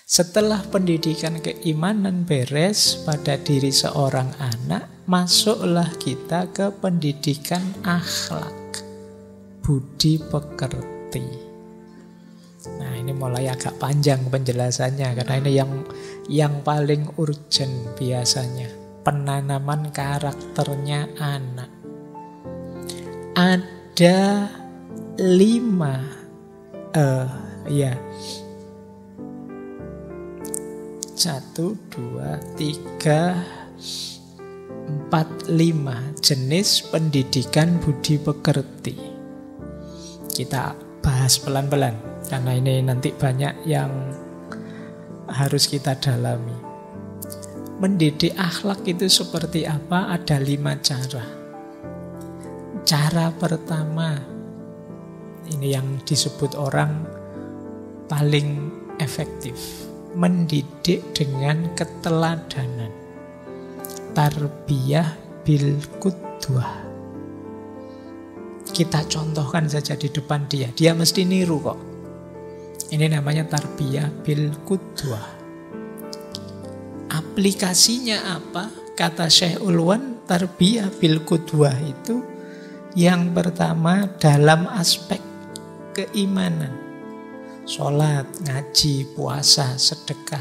Setelah pendidikan keimanan beres pada diri seorang anak, masuklah kita ke pendidikan akhlak, budi pekerti. Nah, ini mulai agak panjang penjelasannya karena ini yang paling urgent biasanya. Penanaman karakternya anak. Ada 5 jenis pendidikan budi pekerti. Kita bahas pelan-pelan karena ini nanti banyak yang harus kita dalami. Mendidik akhlak itu seperti apa? Ada 5 cara. Cara pertama, ini yang disebut orang paling efektif. Mendidik dengan keteladanan. Tarbiyah bil qudwah. Kita contohkan saja di depan dia. Dia mesti niru kok. Ini namanya tarbiyah bil qudwah. Aplikasinya apa? Kata Syekh Ulwan, tarbiyah bil qudwah itu yang pertama dalam aspek keimanan. Sholat, ngaji, puasa, sedekah.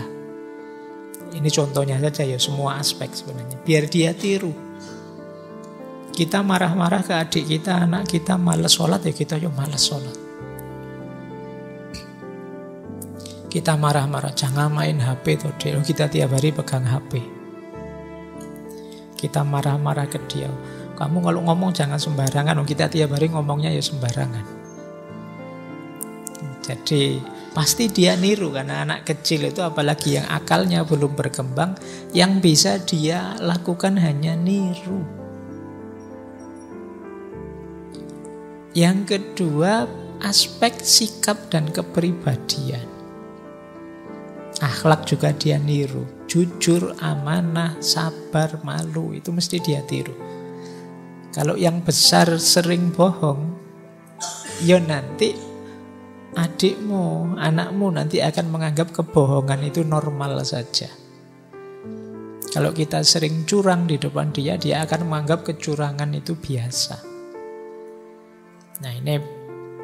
Ini contohnya saja ya, semua aspek sebenarnya. Biar dia tiru. Kita marah-marah ke adik kita, anak kita malas sholat, ya kita yuk malas sholat. Kita marah-marah, jangan main HP tuh deh. Kita tiap hari pegang HP. Kita marah-marah ke dia. Kamu kalau ngomong jangan sembarangan. Kita tiap hari ngomongnya ya sembarangan. Jadi pasti dia niru karena anak kecil itu apalagi yang akalnya belum berkembang, yang bisa dia lakukan hanya niru. Yang kedua, aspek sikap dan kepribadian. Akhlak juga dia niru. Jujur, amanah, sabar, malu, itu mesti dia tiru. Kalau yang besar sering bohong, ya nanti adikmu, anakmu nanti akan menganggap kebohongan itu normal saja. Kalau kita sering curang di depan dia, dia akan menganggap kecurangan itu biasa. Nah, ini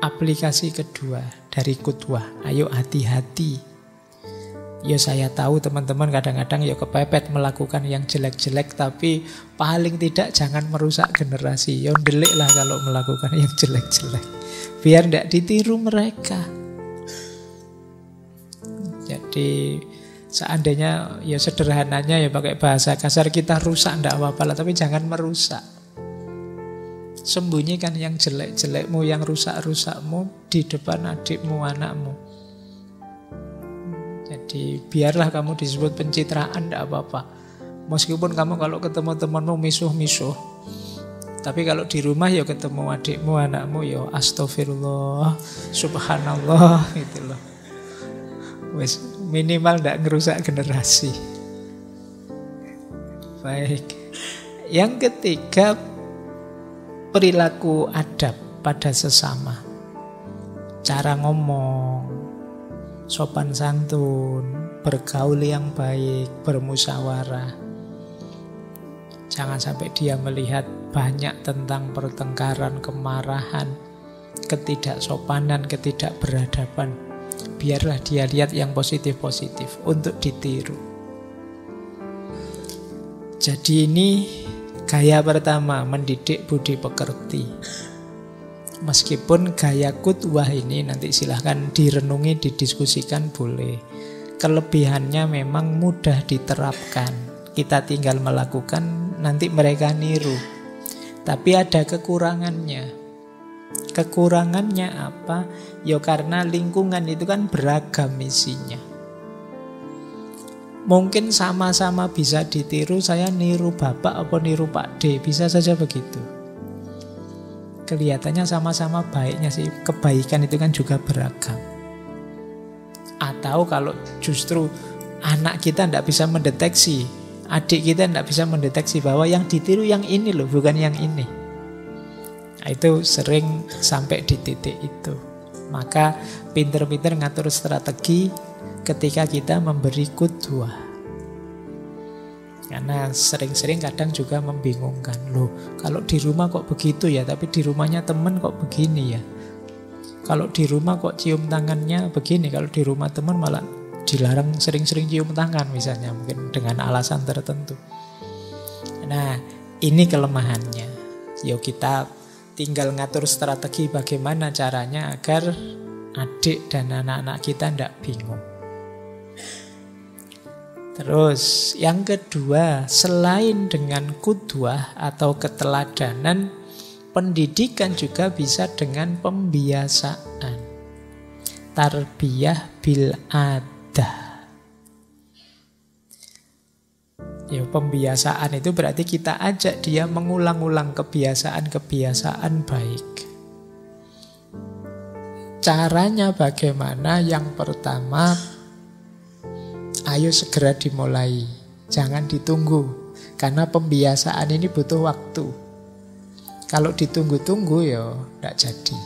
aplikasi kedua dari qudwah. Ayo hati-hati. Ya saya tahu teman-teman kadang-kadang ya kepepet melakukan yang jelek-jelek, tapi paling tidak jangan merusak generasi. Ya ndelik lah kalau melakukan yang jelek-jelek. Biar tidak ditiru mereka. Jadi seandainya ya sederhananya ya pakai bahasa kasar, kita rusak tidak apa-apa lah, tapi jangan merusak. Sembunyikan yang jelek-jelekmu, yang rusak-rusakmu di depan adikmu, anakmu. Jadi biarlah kamu disebut pencitraan, tidak apa-apa. Meskipun kamu kalau ketemu temanmu misuh-misuh, tapi kalau di rumah ya ketemu adikmu, anakmu ya astagfirullah, subhanallah gitu loh. Wes minimal tidak ngerusak generasi. Baik. Yang ketiga, perilaku adab pada sesama. Cara ngomong, sopan santun, bergaul yang baik, bermusyawarah. Jangan sampai dia melihat banyak tentang pertengkaran, kemarahan, ketidaksopanan, ketidakberadaban. Biarlah dia lihat yang positif-positif untuk ditiru. Jadi ini gaya pertama, mendidik budi pekerti. Meskipun gaya qudwah ini nanti silahkan direnungi, didiskusikan boleh. Kelebihannya memang mudah diterapkan. Kita tinggal melakukan, nanti mereka niru. Tapi ada kekurangannya. Kekurangannya apa? Ya karena lingkungan itu kan beragam isinya. Mungkin sama-sama bisa ditiru, saya niru bapak apa niru Pak D, bisa saja begitu. Kelihatannya sama-sama baiknya sih, kebaikan itu kan juga beragam. Atau kalau justru anak kita tidak bisa mendeteksi, adik kita tidak bisa mendeteksi bahwa yang ditiru yang ini loh, bukan yang ini. Nah, itu sering sampai di titik itu. Maka pinter-pinter ngatur strategi, ketika kita memberi qudwah. Karena sering-sering kadang juga membingungkan. Loh, kalau di rumah kok begitu ya, tapi di rumahnya teman kok begini ya. Kalau di rumah kok cium tangannya begini, kalau di rumah teman malah dilarang sering-sering cium tangan misalnya, mungkin dengan alasan tertentu. Nah, ini kelemahannya. Yuk kita tinggal ngatur strategi bagaimana caranya agar adik dan anak-anak kita tidak bingung. Terus yang kedua, selain dengan qudwah atau keteladanan, pendidikan juga bisa dengan pembiasaan. Tarbiyah bil adah. Ya, pembiasaan itu berarti kita ajak dia mengulang-ulang kebiasaan-kebiasaan baik. Caranya bagaimana? Yang pertama, ayo segera dimulai. Jangan ditunggu. Karena pembiasaan ini butuh waktu. Kalau ditunggu-tunggu ya tidak jadi.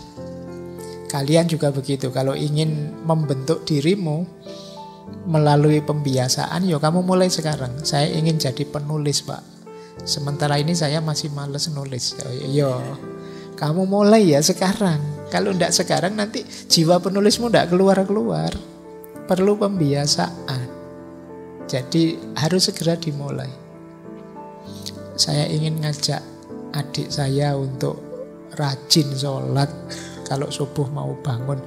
Kalian juga begitu. Kalau ingin membentuk dirimu melalui pembiasaan, ya kamu mulai sekarang. Saya ingin jadi penulis, Pak. Sementara ini saya masih males nulis. Yo, kamu mulai ya sekarang. Kalau tidak sekarang nanti jiwa penulismu tidak keluar-keluar. Perlu pembiasaan. Jadi harus segera dimulai. Saya ingin ngajak adik saya untuk rajin sholat kalau subuh mau bangun.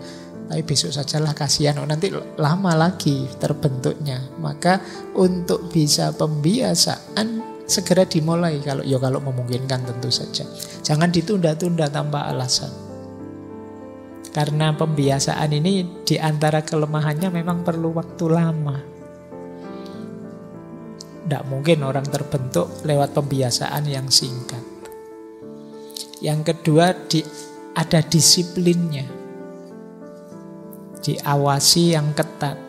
Tapi besok sajalah, kasihan. Nanti lama lagi terbentuknya. Maka untuk bisa pembiasaan segera dimulai. Kalau memungkinkan tentu saja. Jangan ditunda-tunda tanpa alasan. Karena pembiasaan ini di antara kelemahannya memang perlu waktu lama. Tidak mungkin orang terbentuk lewat pembiasaan yang singkat. Yang kedua, ada disiplinnya. Diawasi yang ketat.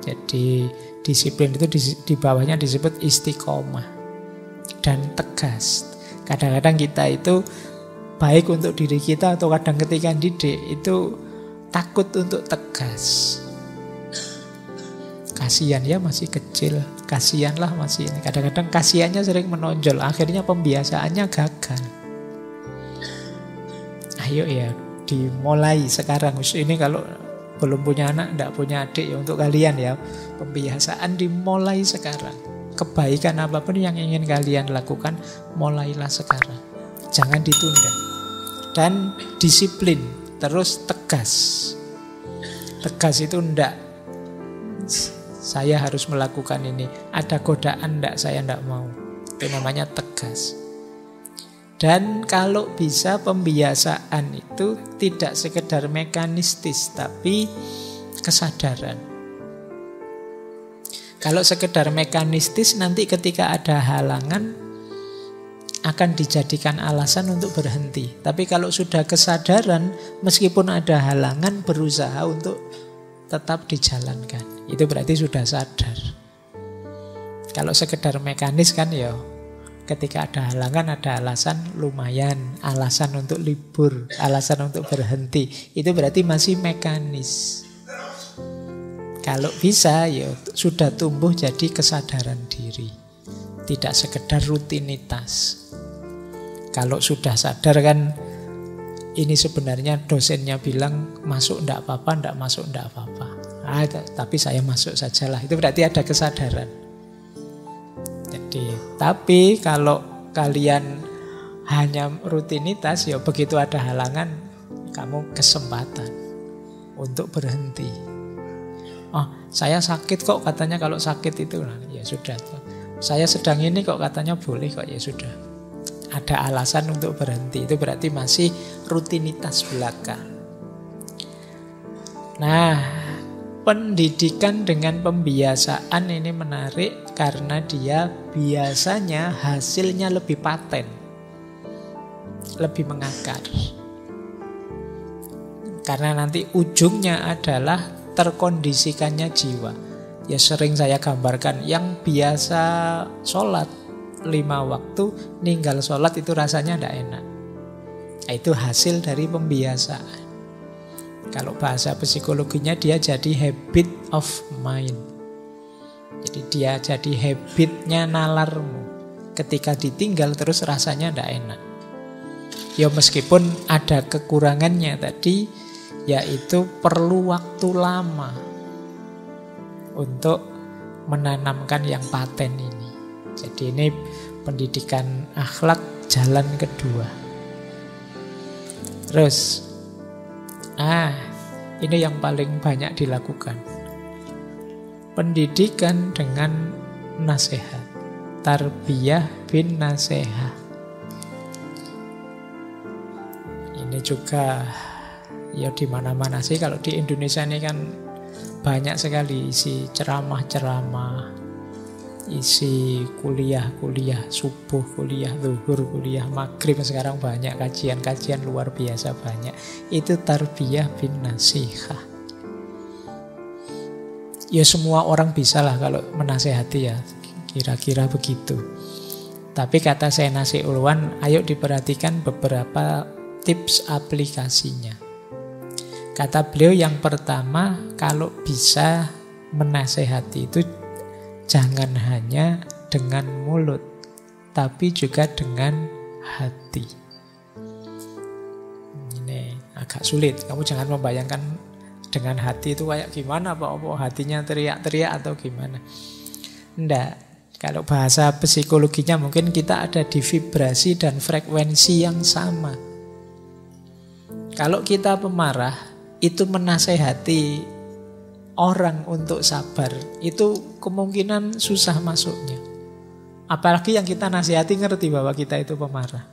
Jadi disiplin itu di bawahnya disebut istiqomah. Dan tegas. Kadang-kadang kita itu baik untuk diri kita atau kadang ketika didik itu takut untuk tegas. Kasihan ya masih kecil, kasihanlah masih ini. Kadang-kadang kasihannya sering menonjol, akhirnya pembiasaannya gagal. Ayo ya, dimulai sekarang. Ini kalau belum punya anak, tidak punya adik ya, untuk kalian ya, pembiasaan dimulai sekarang. Kebaikan apapun yang ingin kalian lakukan, mulailah sekarang. Jangan ditunda. Dan disiplin, terus tegas. Tegas itu ndak, saya harus melakukan ini. Ada godaan ndak, saya ndak mau. Itu namanya tegas. Dan kalau bisa pembiasaan itu tidak sekedar mekanistis, tapi kesadaran. Kalau sekedar mekanistis, nanti ketika ada halangan akan dijadikan alasan untuk berhenti. Tapi kalau sudah kesadaran, meskipun ada halangan, berusaha untuk tetap dijalankan. Itu berarti sudah sadar. Kalau sekedar mekanis kan ya, ketika ada halangan, ada alasan lumayan, alasan untuk libur, alasan untuk berhenti. Itu berarti masih mekanis. Kalau bisa ya sudah tumbuh jadi kesadaran diri. Tidak sekedar rutinitas. Kalau sudah sadar kan, ini sebenarnya dosennya bilang masuk ndak apa-apa, ndak masuk ndak apa-apa. Tapi saya masuk sajalah. Itu berarti ada kesadaran. Jadi, tapi kalau kalian hanya rutinitas, ya begitu ada halangan, kamu kesempatan untuk berhenti. Oh, saya sakit kok katanya, kalau sakit itu, nah, ya sudah. Saya sedang ini kok katanya boleh kok, ya sudah. Ada alasan untuk berhenti. Itu berarti masih rutinitas belaka. Nah, pendidikan dengan pembiasaan ini menarik karena dia biasanya hasilnya lebih paten, lebih mengakar. Karena nanti ujungnya adalah terkondisikannya jiwa. Ya sering saya gambarkan, yang biasa sholat 5 waktu, ninggal sholat itu rasanya tidak enak. Nah, itu hasil dari pembiasaan. Kalau bahasa psikologinya dia jadi habit of mind. Jadi dia jadi habitnya nalarmu. Ketika ditinggal terus rasanya tidak enak. Ya meskipun ada kekurangannya tadi, yaitu perlu waktu lama untuk menanamkan yang paten ini. Jadi ini pendidikan akhlak jalan kedua. Terus, ini yang paling banyak dilakukan. Pendidikan dengan nasihat. Tarbiyah bin nasihat. Ini juga ya di mana-mana sih. Kalau di Indonesia ini kan banyak sekali isi ceramah-ceramah, isi kuliah-kuliah, subuh kuliah, zuhur kuliah, maghrib, sekarang banyak kajian-kajian luar biasa banyak. Itu tarbiyah bin nasihat. Ya semua orang bisa lah kalau menasehati ya, kira-kira begitu. Tapi kata saya Nasi Ulwan, ayo diperhatikan beberapa tips aplikasinya. Kata beliau yang pertama, kalau bisa menasehati itu jangan hanya dengan mulut, tapi juga dengan hati. Ini agak sulit. Kamu jangan membayangkan dengan hati itu kayak gimana, Pak? Hatinya teriak-teriak atau gimana? Enggak. Kalau bahasa psikologinya mungkin kita ada di vibrasi dan frekuensi yang sama. Kalau kita pemarah, itu menasehati orang untuk sabar, itu kemungkinan susah masuknya. Apalagi yang kita nasihati ngerti bahwa kita itu pemarah.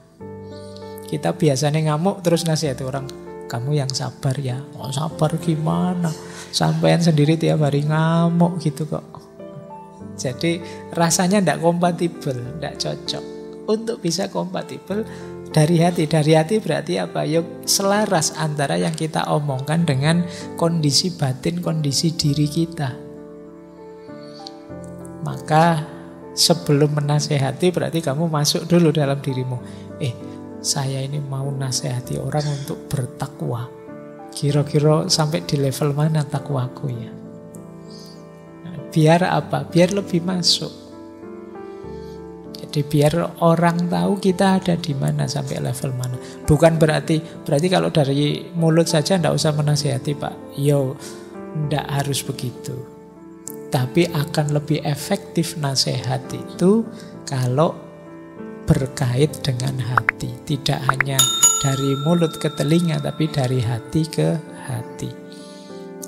Kita biasanya ngamuk terus nasihati orang, kamu yang sabar ya. Oh, sabar gimana? Sampean sendiri tiap hari ngamuk gitu kok. Jadi rasanya tidak kompatibel, tidak cocok. Untuk bisa kompatibel dari hati. Dari hati berarti apa? Ya selaras antara yang kita omongkan dengan kondisi batin, kondisi diri kita. Maka sebelum menasehati berarti kamu masuk dulu dalam dirimu. Saya ini mau nasihati orang untuk bertakwa. Kira-kira sampai di level mana takwaku ya? Biar apa? Biar lebih masuk. Jadi biar orang tahu kita ada di mana, sampai level mana. Bukan berarti kalau dari mulut saja ndak usah menasihati, Pak. Yo, ndak harus begitu. Tapi akan lebih efektif nasihat itu kalau berkait dengan hati. Tidak hanya dari mulut ke telinga, tapi dari hati ke hati.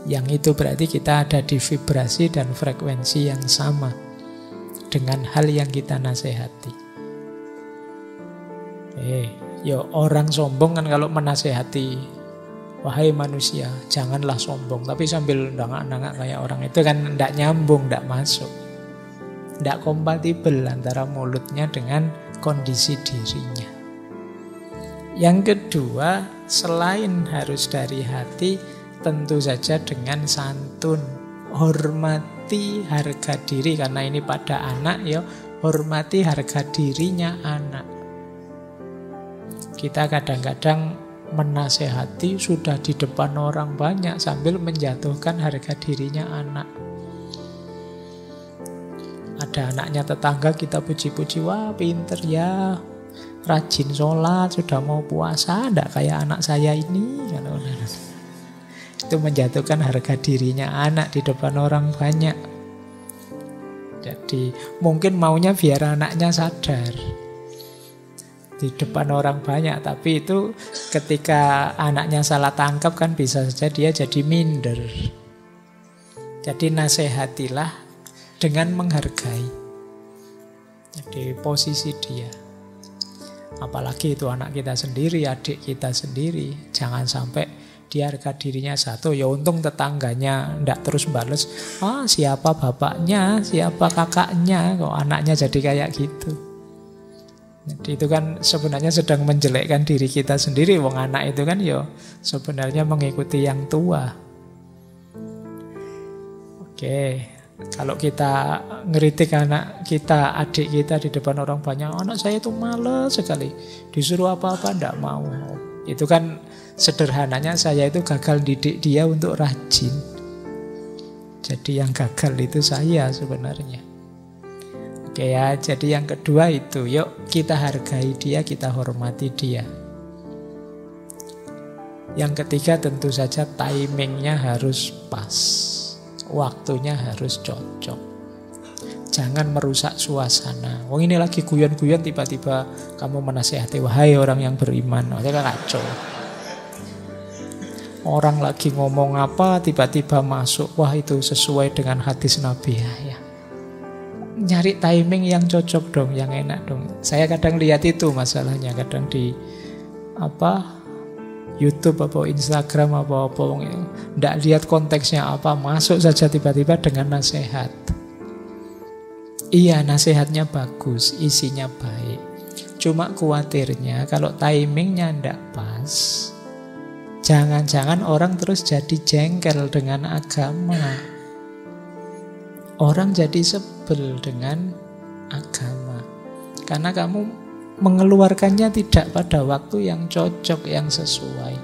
Yang itu berarti kita ada di vibrasi dan frekuensi yang sama dengan hal yang kita nasihati. Orang sombong kan kalau menasihati, wahai manusia, janganlah sombong. Tapi sambil ndangak-ndangak kayak orang itu kan ndak nyambung, ndak masuk. Ndak kompatibel antara mulutnya dengan kondisi dirinya. Yang kedua, selain harus dari hati, tentu saja dengan santun. Hormati harga diri, karena ini pada anak ya, hormati harga dirinya anak. Kita kadang-kadang menasehati sudah di depan orang banyak sambil menjatuhkan harga dirinya anak. Ada anaknya tetangga kita puji-puji, wah pinter ya, rajin sholat, sudah mau puasa, enggak kayak anak saya ini. Itu menjatuhkan harga dirinya anak di depan orang banyak. Jadi mungkin maunya biar anaknya sadar di depan orang banyak, tapi itu ketika anaknya salah tangkap kan bisa saja dia jadi minder. Jadi nasihatilah dengan menghargai. Jadi posisi dia. Apalagi itu anak kita sendiri, adik kita sendiri. Jangan sampai dia harga dirinya satu, ya untung tetangganya ndak terus bales, siapa bapaknya, siapa kakaknya, kok anaknya jadi kayak gitu. Jadi itu kan sebenarnya sedang menjelekkan diri kita sendiri. Wong anak itu kan ya sebenarnya mengikuti yang tua. Oke, kalau kita ngeritik anak kita, adik kita di depan orang banyak, anak saya itu malas sekali, disuruh apa-apa ndak mau. Itu kan sederhananya saya itu gagal didik dia untuk rajin. Jadi yang gagal itu saya sebenarnya. Oke ya, jadi yang kedua itu, yuk kita hargai dia, kita hormati dia. Yang ketiga tentu saja timingnya harus pas, waktunya harus cocok. Jangan merusak suasana. Wong ini lagi guyon-guyon tiba-tiba kamu menasehati, wahai orang yang beriman, itu kan kacau. Orang lagi ngomong apa tiba-tiba masuk, wah itu sesuai dengan hadis Nabi ya. Nyari timing yang cocok dong, yang enak dong. Saya kadang lihat itu masalahnya, kadang di YouTube apa Instagram apa nggak lihat konteksnya apa, masuk saja tiba-tiba dengan nasihat. Iya, nasihatnya bagus, isinya baik. Cuma khawatirnya kalau timingnya ndak pas, jangan-jangan orang terus jadi jengkel dengan agama. Orang jadi sebel dengan agama. Karena kamu mengeluarkannya tidak pada waktu yang cocok, yang sesuai.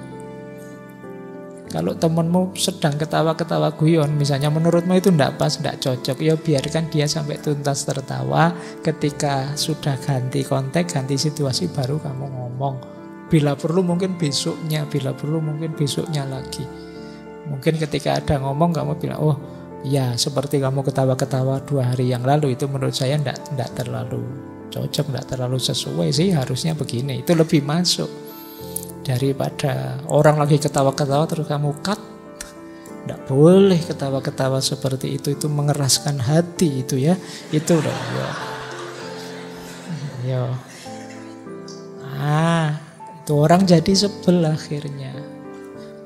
Kalau temanmu sedang ketawa-ketawa guyon, misalnya menurutmu itu tidak pas, tidak cocok, ya biarkan dia sampai tuntas tertawa. Ketika sudah ganti konteks, ganti situasi, baru kamu ngomong. Bila perlu mungkin besoknya, bila perlu mungkin besoknya lagi. Mungkin ketika ada ngomong kamu bilang, oh ya seperti kamu ketawa-ketawa 2 hari yang lalu, itu menurut saya tidak terlalu cocok, tidak terlalu sesuai sih, harusnya begini. Itu lebih masuk daripada orang lagi ketawa-ketawa terus kamu cut. Tidak boleh ketawa-ketawa seperti itu mengeraskan hati itu ya. Itu loh ya. Itu orang jadi sebel akhirnya.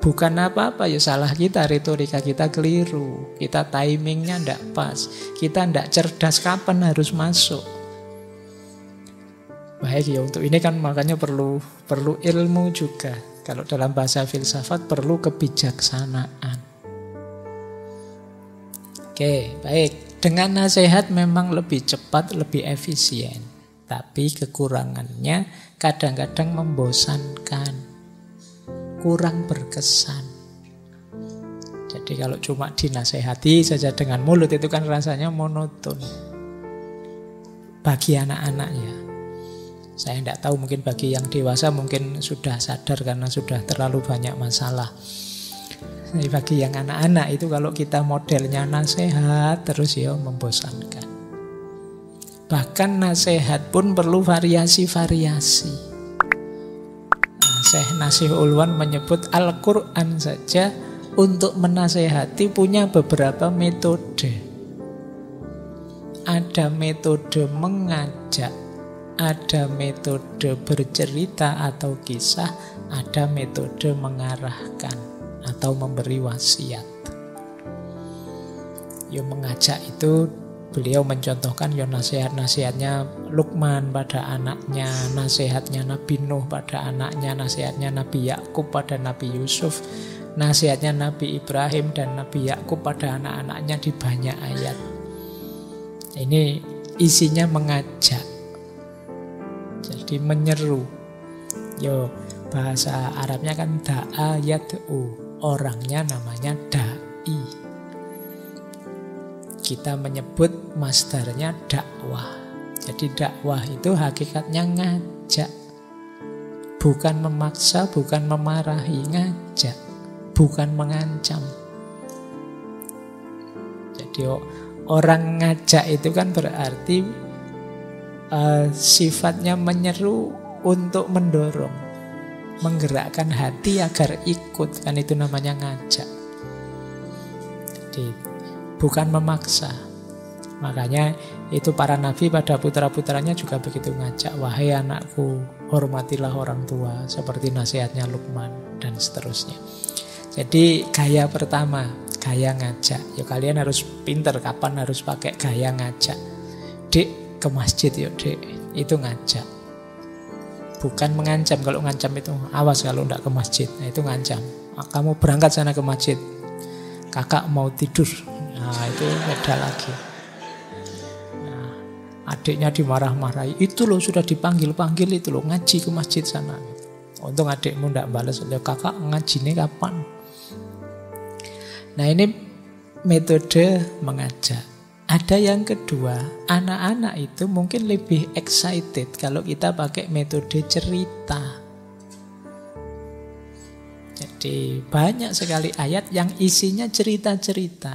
Bukan apa-apa, ya salah kita, retorika kita keliru. Kita timingnya tidak pas. Kita tidak cerdas kapan harus masuk. Baik ya, untuk ini kan makanya perlu ilmu juga. Kalau dalam bahasa filsafat perlu kebijaksanaan. Oke, baik. Dengan nasihat memang lebih cepat, lebih efisien. Tapi kekurangannya kadang-kadang membosankan, kurang berkesan. Jadi kalau cuma dinasehati saja dengan mulut itu kan rasanya monoton. Bagi anak-anak ya. Saya tidak tahu, mungkin bagi yang dewasa mungkin sudah sadar karena sudah terlalu banyak masalah. Jadi bagi yang anak-anak itu kalau kita modelnya nasihat terus ya membosankan. Bahkan nasihat pun perlu variasi-variasi. Syekh Nasih Ulwan menyebut Al-Quran saja untuk menasehati punya beberapa metode. Ada metode mengajak, ada metode bercerita atau kisah, ada metode mengarahkan atau memberi wasiat. Ya mengajak itu beliau mencontohkan ya nasihat-nasihatnya Luqman pada anaknya, nasihatnya Nabi Nuh pada anaknya, nasihatnya Nabi Yakub pada Nabi Yusuf, nasihatnya Nabi Ibrahim dan Nabi Yakub pada anak-anaknya di banyak ayat. Ini isinya mengajak. Jadi menyeru. Yo, bahasa Arabnya kan da'a yad'u. Orangnya namanya da'i. Kita menyebut masdarnya dakwah. Jadi dakwah itu hakikatnya ngajak. Bukan memaksa, bukan memarahi, ngajak. Bukan mengancam. Jadi orang ngajak itu kan berarti sifatnya menyeru untuk mendorong, menggerakkan hati agar ikut. Kan itu namanya ngajak. Jadi bukan memaksa. Makanya itu para nabi pada putra-putranya juga begitu ngajak. Wahai anakku, hormatilah orang tua. Seperti nasihatnya Luqman dan seterusnya. Jadi gaya pertama, gaya ngajak. Ya kalian harus pinter kapan harus pakai gaya ngajak. Dek, ke masjid yuk dek. Itu ngajak. Bukan mengancam. Kalau ngancam itu awas kalau enggak ke masjid. Nah, itu ngancam. Kamu berangkat sana ke masjid. Kakak mau tidur. Nah itu beda lagi. Nah, adiknya dimarah-marahi. Itu loh sudah dipanggil-panggil itu loh, ngaji ke masjid sana. Untung adikmu tidak balas. Kakak ngaji ini kapan? Nah ini metode mengajak. Ada yang kedua, anak-anak itu mungkin lebih excited kalau kita pakai metode cerita. Jadi banyak sekali ayat yang isinya cerita-cerita.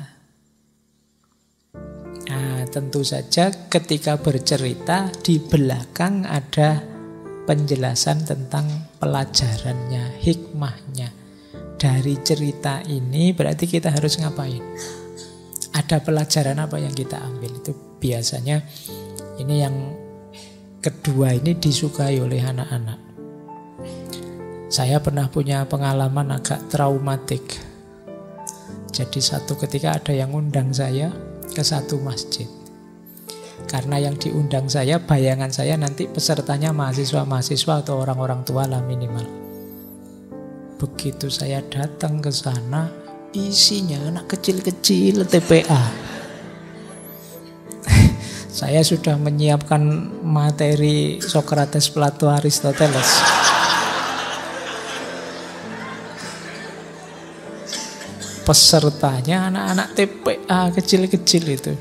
Nah, tentu saja ketika bercerita di belakang ada penjelasan tentang pelajarannya, hikmahnya. Dari cerita ini berarti kita harus ngapain? Ada pelajaran apa yang kita ambil? Itu biasanya ini yang kedua ini disukai oleh anak-anak. Saya pernah punya pengalaman agak traumatik. Jadi satu ketika ada yang undang saya ke satu masjid. Karena yang diundang saya, bayangan saya nanti pesertanya mahasiswa-mahasiswa atau orang-orang tua lah minimal. Begitu saya datang ke sana, isinya anak kecil-kecil TPA. Saya sudah menyiapkan materi Socrates, Plato, Aristoteles. Pesertanya anak-anak TPA kecil-kecil itu.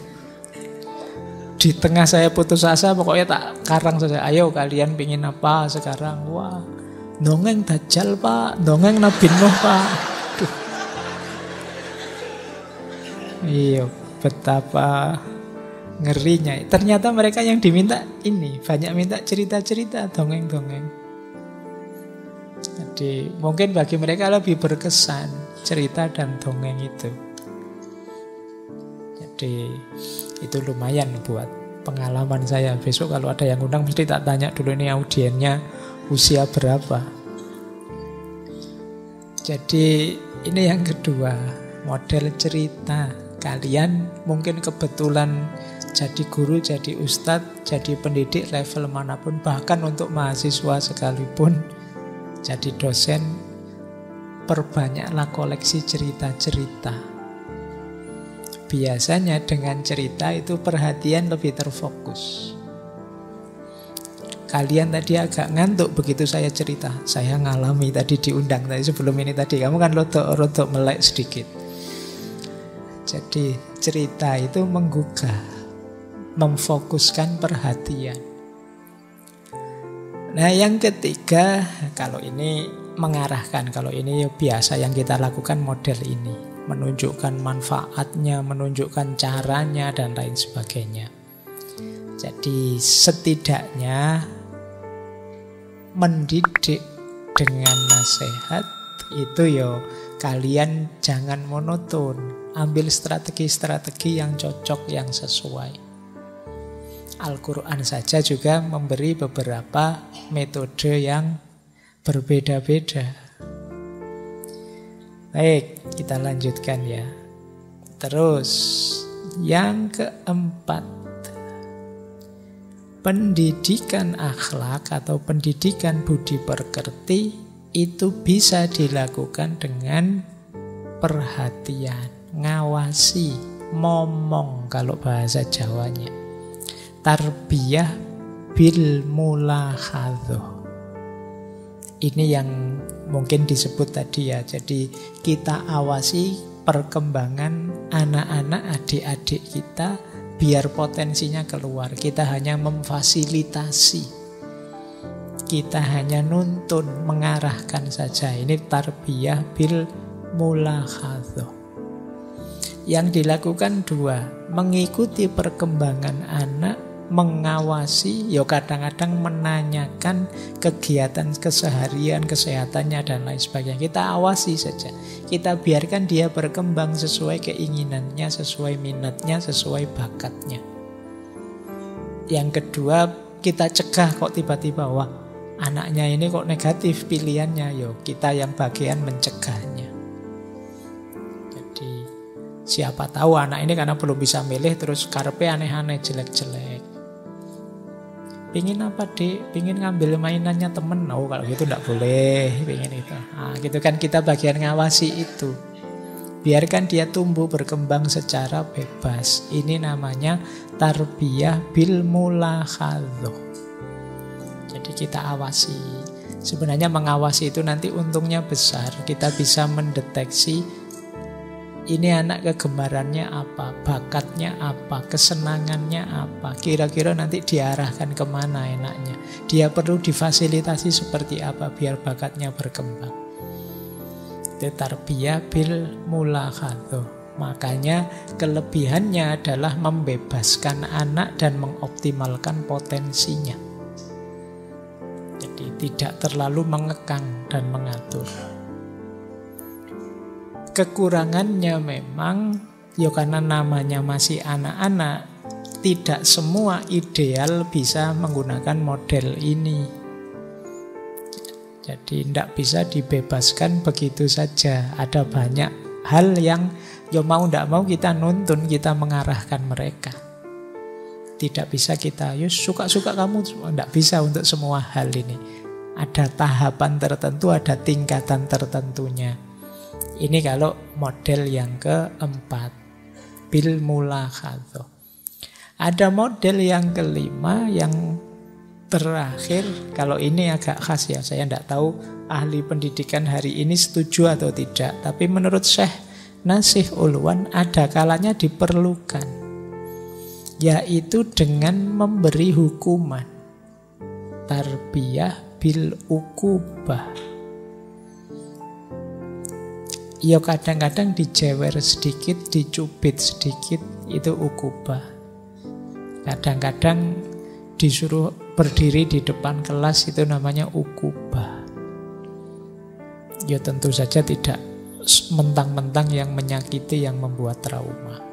Di tengah saya putus asa, pokoknya tak karang saja. Ayo kalian pingin apa sekarang? Wah, dongeng Dajjal pak, dongeng Nabi Nuh pak. Duh. Iya, betapa ngerinya. Ternyata mereka yang diminta ini, banyak minta cerita-cerita, dongeng-dongeng. Jadi mungkin bagi mereka lebih berkesan cerita dan dongeng itu. Jadi itu lumayan buat pengalaman saya. Besok kalau ada yang undang mesti tak tanya dulu ini audiennya usia berapa. Jadi ini yang kedua, model cerita. Kalian mungkin kebetulan jadi guru, jadi ustadz, jadi pendidik level manapun, bahkan untuk mahasiswa sekalipun jadi dosen, perbanyaklah koleksi cerita-cerita. Biasanya dengan cerita itu perhatian lebih terfokus. Kalian tadi agak ngantuk begitu saya cerita. Saya ngalami tadi diundang tadi sebelum ini tadi. Kamu kan rodok melek sedikit. Jadi cerita itu menggugah, memfokuskan perhatian. Nah yang ketiga, kalau ini mengarahkan, kalau ini biasa yang kita lakukan model ini. Menunjukkan manfaatnya, menunjukkan caranya, dan lain sebagainya. Jadi setidaknya mendidik dengan nasihat itu kalian jangan monoton. Ambil strategi-strategi yang cocok, yang sesuai. Al-Quran saja juga memberi beberapa metode yang berbeda-beda. Baik, kita lanjutkan ya. Terus, yang keempat, pendidikan akhlak atau pendidikan budi pekerti itu bisa dilakukan dengan perhatian, ngawasi, momong kalau bahasa Jawanya. Tarbiyah bil mulahadhah. Ini yang mungkin disebut tadi ya. Jadi kita awasi perkembangan anak-anak, adik-adik kita biar potensinya keluar. Kita hanya memfasilitasi. Kita hanya nuntun, mengarahkan saja. Ini tarbiyah bil mulahadhah. Yang dilakukan dua, mengikuti perkembangan anak, mengawasi, kadang-kadang menanyakan kegiatan keseharian, kesehatannya dan lain sebagainya. Kita awasi saja. Kita biarkan dia berkembang sesuai keinginannya, sesuai minatnya, sesuai bakatnya. Yang kedua, kita cegah kok tiba-tiba, wah anaknya ini kok negatif pilihannya. Kita yang bagian mencegahnya. Jadi siapa tahu anak ini karena belum bisa milih terus karepe aneh-aneh, jelek-jelek. Pingin apa dek? Pingin ngambil mainannya temen. Oh kalau gitu enggak boleh. Pingin itu. Gitu kan kita bagian ngawasi itu. Biarkan dia tumbuh berkembang secara bebas. Ini namanya tarbiyah bil mulahadhah. Jadi kita awasi. Sebenarnya mengawasi itu nanti untungnya besar. Kita bisa mendeteksi Ini anak kegemarannya apa, bakatnya apa, kesenangannya apa. Kira-kira nanti diarahkan kemana enaknya. Dia perlu difasilitasi seperti apa biar bakatnya berkembang. Itu tarbiyah bil mulakhadah. Makanya kelebihannya adalah membebaskan anak dan mengoptimalkan potensinya. Jadi tidak terlalu mengekang dan mengatur. Kekurangannya memang, ya karena namanya masih anak-anak, tidak semua ideal bisa menggunakan model ini. Jadi tidak bisa dibebaskan begitu saja. Ada banyak hal yang ya mau tidak mau kita nuntun, kita mengarahkan mereka. Tidak bisa kita, ya suka-suka kamu, tidak bisa untuk semua hal ini. Ada tahapan tertentu, ada tingkatan tertentunya. Ini kalau model yang keempat, bil mulakhadah. Ada model yang kelima, yang terakhir. Kalau ini agak khas ya, saya tidak tahu ahli pendidikan hari ini setuju atau tidak. Tapi menurut Syekh Nasih Ulwan ada kalanya diperlukan, yaitu dengan memberi hukuman. Tarbiyah bil ukubah. Ya kadang-kadang dijewer sedikit, dicubit sedikit, itu ukubah. Kadang-kadang disuruh berdiri di depan kelas, itu namanya ukubah. Ya tentu saja tidak mentang-mentang yang menyakiti, yang membuat trauma.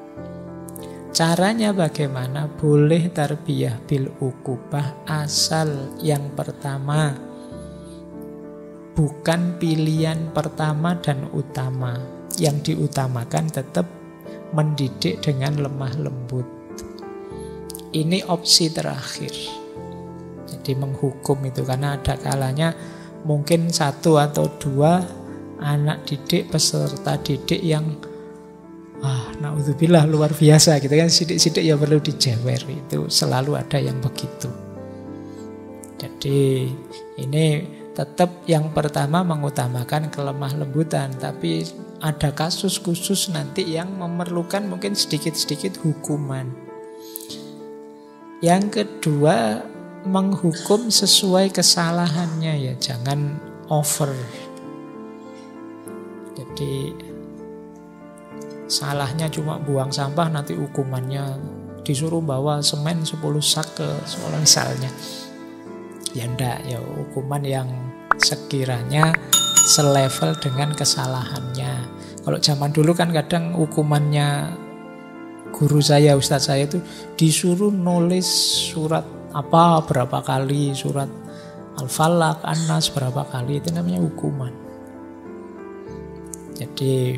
Caranya bagaimana? Boleh tarbiyah bil ukubah, asal yang pertama bukan pilihan pertama dan utama. Yang diutamakan tetap mendidik dengan lemah lembut. Ini opsi terakhir. Jadi menghukum itu, karena ada kalanya mungkin 1 atau 2 anak didik, peserta didik yang naudzubillah luar biasa gitu kan, sidik-sidik ya perlu dijewer. Itu selalu ada yang begitu. Jadi ini tetap yang pertama mengutamakan kelemah lembutan, tapi ada kasus khusus nanti yang memerlukan mungkin sedikit-sedikit hukuman. Yang kedua, menghukum sesuai kesalahannya ya, jangan over. Jadi salahnya cuma buang sampah, nanti hukumannya disuruh bawa semen 10 sak ke sekolah misalnya. Ya enggak, ya hukuman yang sekiranya selevel dengan kesalahannya. Kalau zaman dulu kan kadang hukumannya guru saya, ustadz saya itu disuruh nulis surat apa berapa kali, surat Al-Falaq, An-Nas berapa kali, itu namanya hukuman. Jadi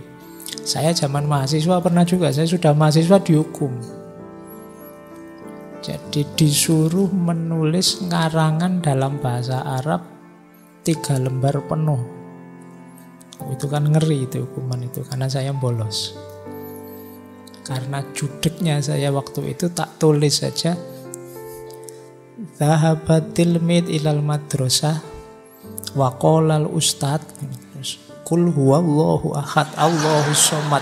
saya zaman mahasiswa pernah juga, saya sudah mahasiswa dihukum. Jadi disuruh menulis ngarangan dalam bahasa Arab 3 lembar penuh. Itu kan ngeri itu hukuman itu, karena saya bolos. Karena judeknya saya waktu itu tak tulis saja, Zahabatil mid ilal madrasah wa qolal ustad Qul huwallahu ahad Allahus somad.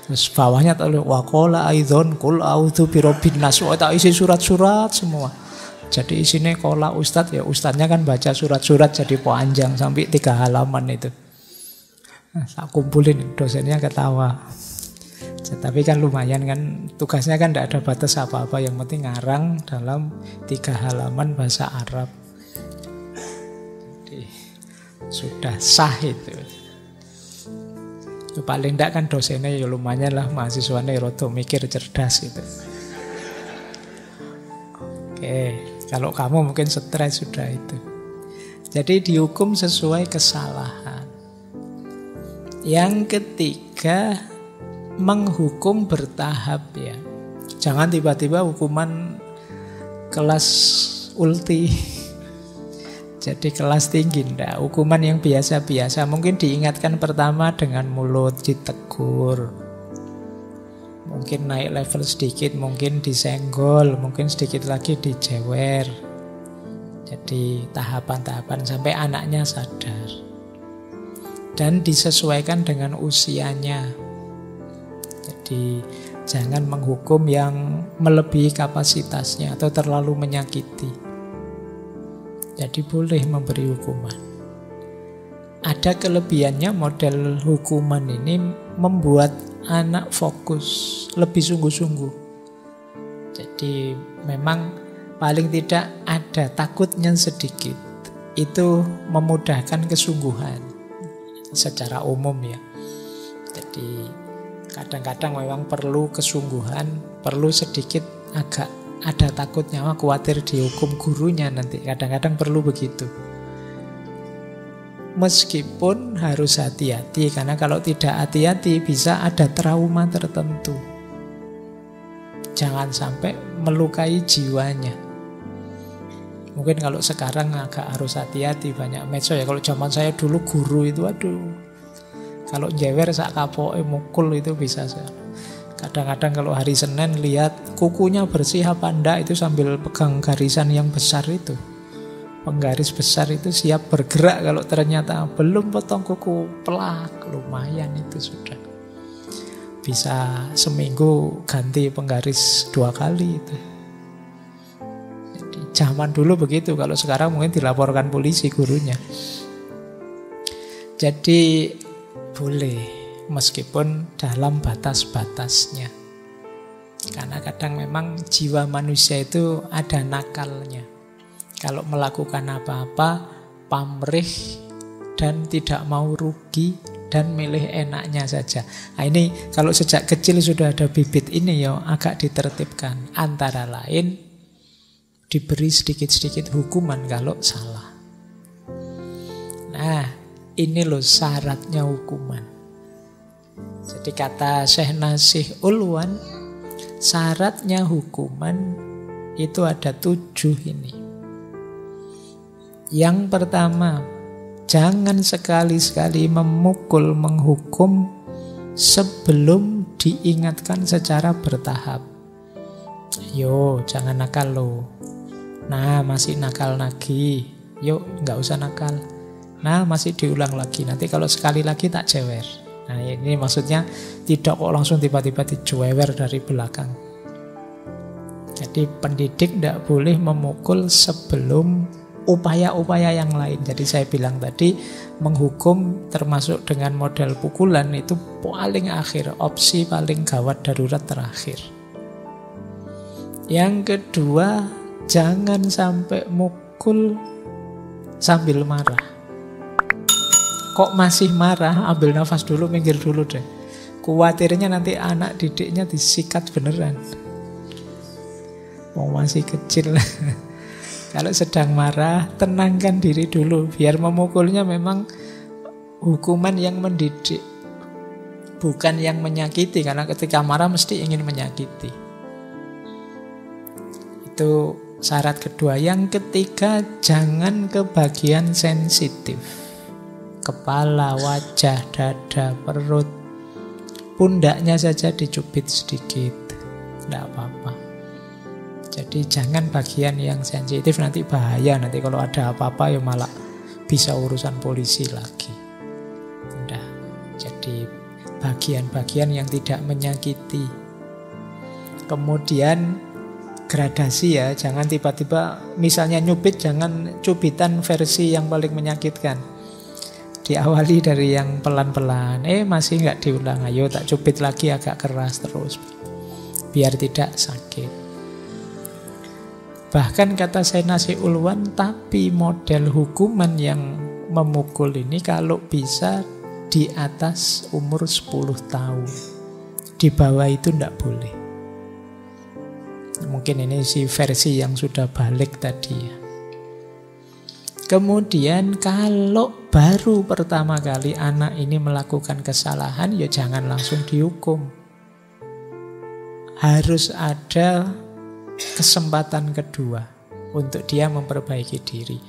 Terus bawahnya tulis waqala aidzon qul a'udzu birabbin nas. Tak isi surat-surat semua. Jadi isinya qala ustaz, ya ustaznya kan baca surat-surat jadi panjang sampai 3 halaman itu. Tak kumpulin, dosennya ketawa. Tapi kan lumayan kan, tugasnya kan tidak ada batas apa-apa, yang penting ngarang dalam 3 halaman bahasa Arab. Jadi sudah sah itu. Paling tidak kan dosennya ya lumayan lah, mahasiswanya rodo mikir cerdas itu. Oke, kalau kamu mungkin stres sudah itu. Jadi dihukum sesuai kesalahan. Yang ketiga, menghukum bertahap ya. Jangan tiba-tiba hukuman kelas ulti. Jadi kelas tinggi enggak, hukuman yang biasa-biasa. Mungkin diingatkan pertama dengan mulut, ditegur. Mungkin naik level sedikit, mungkin disenggol, mungkin sedikit lagi dijewer. Jadi tahapan-tahapan sampai anaknya sadar. Dan disesuaikan dengan usianya. Jadi jangan menghukum yang melebihi kapasitasnya atau terlalu menyakiti. Jadi boleh memberi hukuman. Ada kelebihannya model hukuman ini membuat anak fokus, lebih sungguh-sungguh. Jadi memang paling tidak ada takutnya sedikit. Itu memudahkan kesungguhan secara umum ya. Jadi kadang-kadang memang perlu kesungguhan, perlu sedikit agak ada takutnya, khawatir dihukum gurunya nanti. Kadang-kadang perlu begitu. Meskipun harus hati-hati, karena kalau tidak hati-hati bisa ada trauma tertentu. Jangan sampai melukai jiwanya. Mungkin kalau sekarang agak harus hati-hati, banyak medsos ya. Kalau zaman saya dulu guru itu aduh, kalau jewer sak kapoke mukul itu bisa. Kadang-kadang kalau hari Senin lihat kukunya bersih apa enggak, itu sambil pegang garisan yang besar itu. Penggaris besar itu siap bergerak, kalau ternyata belum potong kuku pelak, lumayan itu sudah. Bisa seminggu ganti penggaris 2 kali itu. Zaman dulu begitu, kalau sekarang mungkin dilaporkan polisi gurunya. Jadi boleh, meskipun dalam batas-batasnya. Karena kadang memang jiwa manusia itu ada nakalnya. Kalau melakukan apa-apa, pamrih dan tidak mau rugi dan milih enaknya saja. Nah ini kalau sejak kecil sudah ada bibit ini ya agak ditertibkan. Antara lain diberi sedikit-sedikit hukuman kalau salah. Nah, ini loh syaratnya hukuman. Jadi kata Syekh Nasih Ulwan, syaratnya hukuman itu ada 7 ini. Yang pertama, jangan sekali-sekali memukul, menghukum sebelum diingatkan secara bertahap. Yo, jangan nakal loh. Nah, masih nakal lagi. Yuk, nggak usah nakal. Nah, masih diulang lagi. Nanti kalau sekali lagi tak jewer. Nah, ini maksudnya tidak kok langsung tiba-tiba dijewer dari belakang. Jadi pendidik tidak boleh memukul sebelum upaya-upaya yang lain. Jadi saya bilang tadi, menghukum termasuk dengan model pukulan itu paling akhir, opsi paling gawat darurat terakhir. Yang kedua, jangan sampai mukul sambil marah. Kok masih marah? Ambil nafas dulu, minggir dulu deh. Kuatirnya nanti anak didiknya disikat beneran. Mau masih kecil. Kalau sedang marah, tenangkan diri dulu. Biar memukulnya memang hukuman yang mendidik, bukan yang menyakiti. Karena ketika marah mesti ingin menyakiti. Itu syarat kedua. Yang ketiga, jangan ke bagian sensitif. Kepala, wajah, dada, perut. Pundaknya saja dicubit sedikit, tidak apa-apa. Jadi jangan bagian yang sensitif, nanti bahaya. Nanti kalau ada apa-apa ya malah bisa urusan polisi lagi. Tidak. Jadi bagian-bagian yang tidak menyakiti. Kemudian gradasi ya, jangan tiba-tiba misalnya nyubit, jangan cubitan versi yang paling menyakitkan. Diawali dari yang pelan-pelan, masih nggak diulang, ayo tak cubit lagi agak keras terus, biar tidak sakit. Bahkan kata Syekh Nasih Ulwan, tapi model hukuman yang memukul ini kalau bisa di atas umur 10 tahun, di bawah itu nggak boleh. Mungkin ini si versi yang sudah balik tadi ya. Kemudian kalau baru pertama kali anak ini melakukan kesalahan, ya jangan langsung dihukum. Harus ada kesempatan kedua untuk dia memperbaiki diri.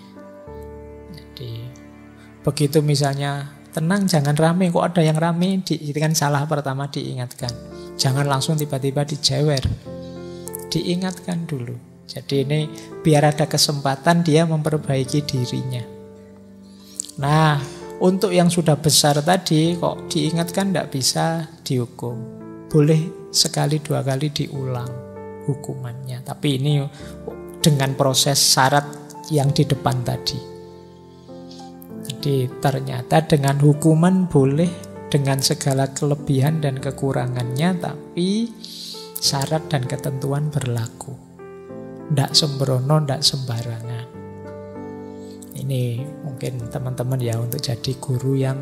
Jadi begitu misalnya, tenang jangan rame, kok ada yang rame, itu kan salah pertama, diingatkan. Jangan langsung tiba-tiba dijewer. Diingatkan dulu. Jadi ini biar ada kesempatan dia memperbaiki dirinya. Nah, untuk yang sudah besar tadi kok diingatkan tidak bisa dihukum. Boleh sekali dua kali diulang hukumannya. Tapi ini dengan proses syarat yang di depan tadi. Jadi ternyata dengan hukuman boleh dengan segala kelebihan dan kekurangannya, tapi syarat dan ketentuan berlaku. Ndak sembrono, ndak sembarangan. Ini mungkin teman-teman ya untuk jadi guru yang